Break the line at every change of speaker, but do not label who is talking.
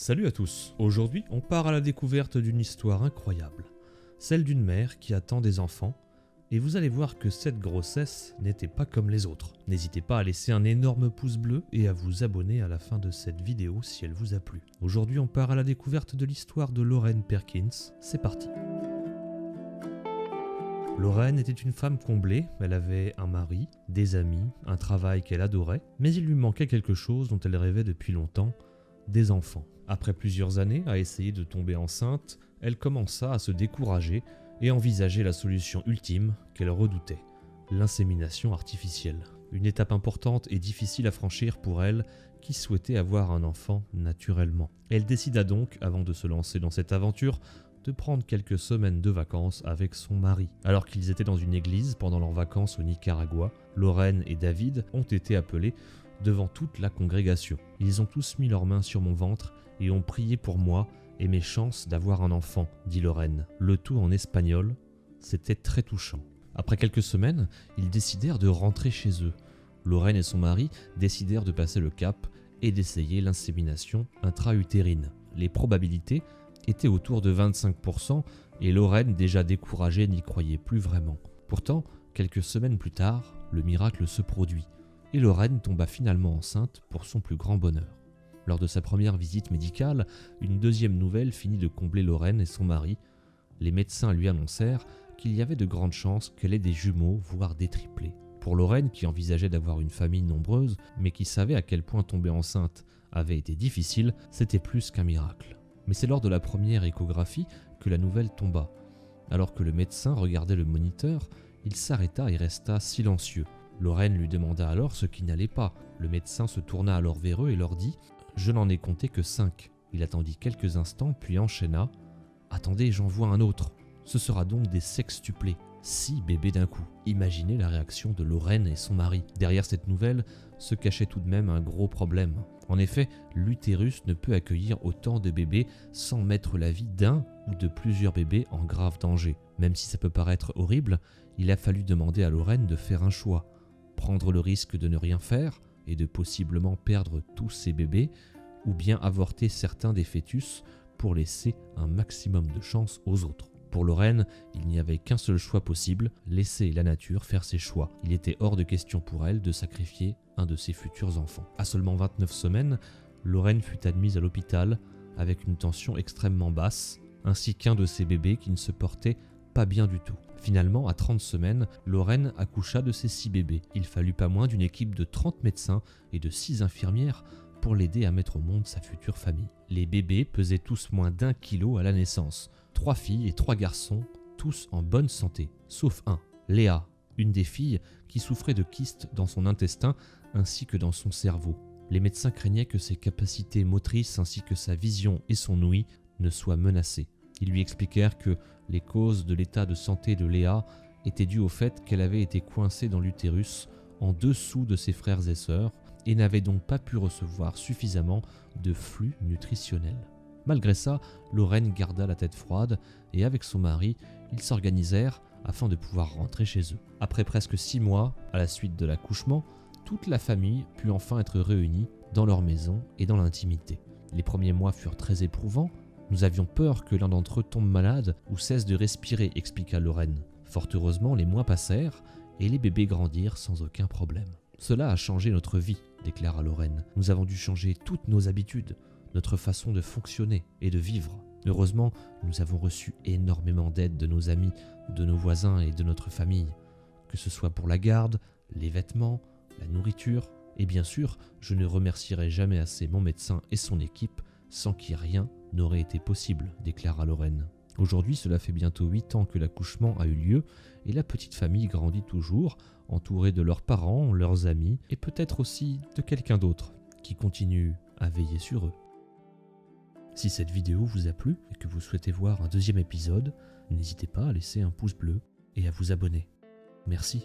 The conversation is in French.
Salut à tous, aujourd'hui on part à la découverte d'une histoire incroyable, celle d'une mère qui attend des enfants, et vous allez voir que cette grossesse n'était pas comme les autres. N'hésitez pas à laisser un énorme pouce bleu et à vous abonner à la fin de cette vidéo si elle vous a plu. Aujourd'hui on part à la découverte de l'histoire de Lorraine Perkins, c'est parti. Lorraine était une femme comblée, elle avait un mari, des amis, un travail qu'elle adorait, mais il lui manquait quelque chose dont elle rêvait depuis longtemps, des enfants. Après plusieurs années à essayer de tomber enceinte, elle commença à se décourager et envisager la solution ultime qu'elle redoutait, l'insémination artificielle. Une étape importante et difficile à franchir pour elle qui souhaitait avoir un enfant naturellement. Elle décida donc, avant de se lancer dans cette aventure, de prendre quelques semaines de vacances avec son mari. Alors qu'ils étaient dans une église pendant leurs vacances au Nicaragua, Lorraine et David ont été appelés devant toute la congrégation. Ils ont tous mis leurs mains sur mon ventre et ont prié pour moi et mes chances d'avoir un enfant, dit Lorraine. Le tout en espagnol, c'était très touchant. Après quelques semaines, ils décidèrent de rentrer chez eux. Lorraine et son mari décidèrent de passer le cap et d'essayer l'insémination intra-utérine. Les probabilités étaient autour de 25% et Lorraine, déjà découragée, n'y croyait plus vraiment. Pourtant, quelques semaines plus tard, le miracle se produit et Lorraine tomba finalement enceinte pour son plus grand bonheur. Lors de sa première visite médicale, une deuxième nouvelle finit de combler Lorraine et son mari. Les médecins lui annoncèrent qu'il y avait de grandes chances qu'elle ait des jumeaux, voire des triplés. Pour Lorraine, qui envisageait d'avoir une famille nombreuse, mais qui savait à quel point tomber enceinte avait été difficile, c'était plus qu'un miracle. Mais c'est lors de la première échographie que la nouvelle tomba. Alors que le médecin regardait le moniteur, il s'arrêta et resta silencieux. Lorraine lui demanda alors ce qui n'allait pas. Le médecin se tourna alors vers eux et leur dit « Je n'en ai compté que 5 ». Il attendit quelques instants puis enchaîna « Attendez, j'en vois un autre. Ce sera donc des sextuplés. 6 bébés d'un coup ». Imaginez la réaction de Lorraine et son mari. Derrière cette nouvelle se cachait tout de même un gros problème. En effet, l'utérus ne peut accueillir autant de bébés sans mettre la vie d'un ou de plusieurs bébés en grave danger. Même si ça peut paraître horrible, il a fallu demander à Lorraine de faire un choix. Prendre le risque de ne rien faire et de possiblement perdre tous ses bébés, ou bien avorter certains des fœtus pour laisser un maximum de chance aux autres. Pour Lorraine, il n'y avait qu'un seul choix possible, laisser la nature faire ses choix. Il était hors de question pour elle de sacrifier un de ses futurs enfants. À seulement 29 semaines, Lorraine fut admise à l'hôpital avec une tension extrêmement basse, ainsi qu'un de ses bébés qui ne se portait pas bien du tout. Finalement, à 30 semaines, Lorraine accoucha de ses 6 bébés. Il fallut pas moins d'une équipe de 30 médecins et de 6 infirmières pour l'aider à mettre au monde sa future famille. Les bébés pesaient tous moins d'1 kilo à la naissance. 3 filles et 3 garçons, tous en bonne santé, sauf un, Léa, une des filles qui souffrait de kystes dans son intestin ainsi que dans son cerveau. Les médecins craignaient que ses capacités motrices ainsi que sa vision et son ouïe ne soient menacées. Ils lui expliquèrent que les causes de l'état de santé de Léa étaient dues au fait qu'elle avait été coincée dans l'utérus en dessous de ses frères et sœurs et n'avait donc pas pu recevoir suffisamment de flux nutritionnel. Malgré ça, Lorraine garda la tête froide et avec son mari, ils s'organisèrent afin de pouvoir rentrer chez eux. Après presque 6 mois, à la suite de l'accouchement, toute la famille put enfin être réunie dans leur maison et dans l'intimité. Les premiers mois furent très éprouvants. Nous avions peur que l'un d'entre eux tombe malade ou cesse de respirer, expliqua Lorraine. Fort heureusement, les mois passèrent et les bébés grandirent sans aucun problème. Cela a changé notre vie, déclara Lorraine. Nous avons dû changer toutes nos habitudes, notre façon de fonctionner et de vivre. Heureusement, nous avons reçu énormément d'aide de nos amis, de nos voisins et de notre famille, que ce soit pour la garde, les vêtements, la nourriture, et bien sûr, je ne remercierai jamais assez mon médecin et son équipe sans qui rien n'aurait été possible, déclara Lorraine. Aujourd'hui, cela fait bientôt 8 ans que l'accouchement a eu lieu et la petite famille grandit toujours, entourée de leurs parents, leurs amis et peut-être aussi de quelqu'un d'autre qui continue à veiller sur eux. Si cette vidéo vous a plu et que vous souhaitez voir un deuxième épisode, n'hésitez pas à laisser un pouce bleu et à vous abonner. Merci.